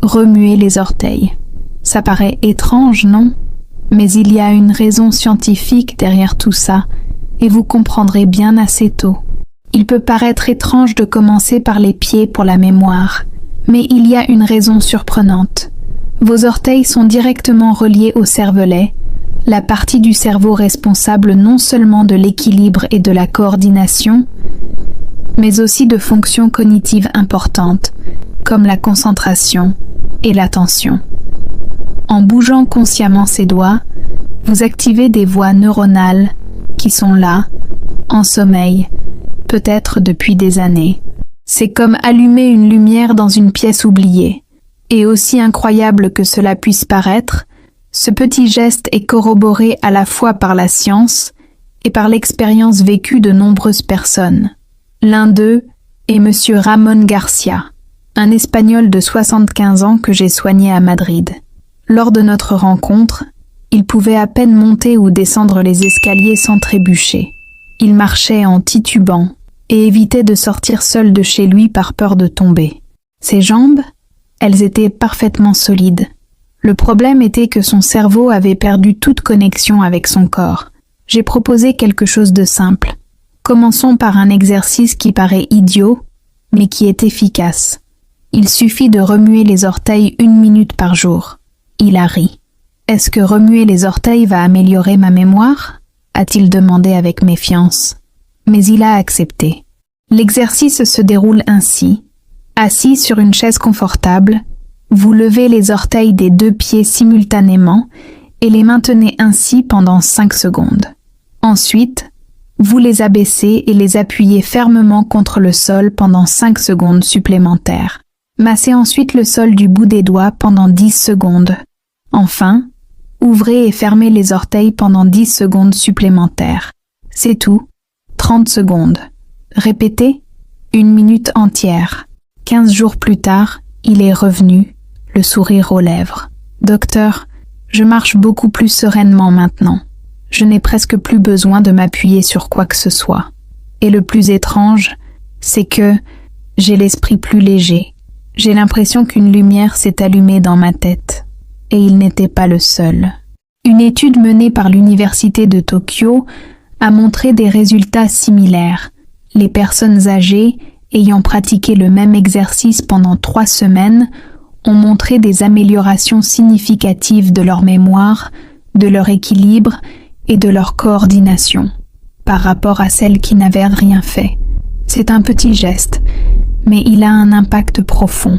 Remuer les orteils. Ça paraît étrange, non? Mais il y a une raison scientifique derrière tout ça, et vous comprendrez bien assez tôt. Il peut paraître étrange de commencer par les pieds pour la mémoire, mais il y a une raison surprenante. Vos orteils sont directement reliés au cervelet, la partie du cerveau responsable non seulement de l'équilibre et de la coordination, mais aussi de fonctions cognitives importantes, comme la concentration et l'attention. En bougeant consciemment ces doigts, vous activez des voies neuronales qui sont là, en sommeil, peut-être depuis des années. C'est comme allumer une lumière dans une pièce oubliée. Et aussi incroyable que cela puisse paraître, ce petit geste est corroboré à la fois par la science et par l'expérience vécue de nombreuses personnes. L'un d'eux est M. Ramon Garcia, un Espagnol de 75 ans que j'ai soigné à Madrid. Lors de notre rencontre, il pouvait à peine monter ou descendre les escaliers sans trébucher. Il marchait en titubant et évitait de sortir seul de chez lui par peur de tomber. Ses jambes, elles étaient parfaitement solides. Le problème était que son cerveau avait perdu toute connexion avec son corps. J'ai proposé quelque chose de simple. Commençons par un exercice qui paraît idiot, mais qui est efficace. Il suffit de remuer les orteils 1 minute par jour. Il a ri. « Est-ce que remuer les orteils va améliorer ma mémoire ?» a-t-il demandé avec méfiance. Mais il a accepté. L'exercice se déroule ainsi. Assis sur une chaise confortable, vous levez les orteils des 2 pieds simultanément et les maintenez ainsi pendant 5 secondes. Ensuite, vous les abaissez et les appuyez fermement contre le sol pendant 5 secondes supplémentaires. Massez ensuite le sol du bout des doigts pendant 10 secondes. Enfin, ouvrez et fermez les orteils pendant 10 secondes supplémentaires. C'est tout. 30 secondes. Répétez 1 minute entière. 15 jours plus tard, il est revenu, le sourire aux lèvres. « Docteur, je marche beaucoup plus sereinement maintenant. Je n'ai presque plus besoin de m'appuyer sur quoi que ce soit. Et le plus étrange, c'est que j'ai l'esprit plus léger. J'ai l'impression qu'une lumière s'est allumée dans ma tête. Et il n'était pas le seul. » Une étude menée par l'Université de Tokyo a montré des résultats similaires. Les personnes âgées ayant pratiqué le même exercice pendant 3 semaines ont montré des améliorations significatives de leur mémoire, de leur équilibre et de leur coordination, par rapport à celles qui n'avaient rien fait. C'est un petit geste, mais il a un impact profond.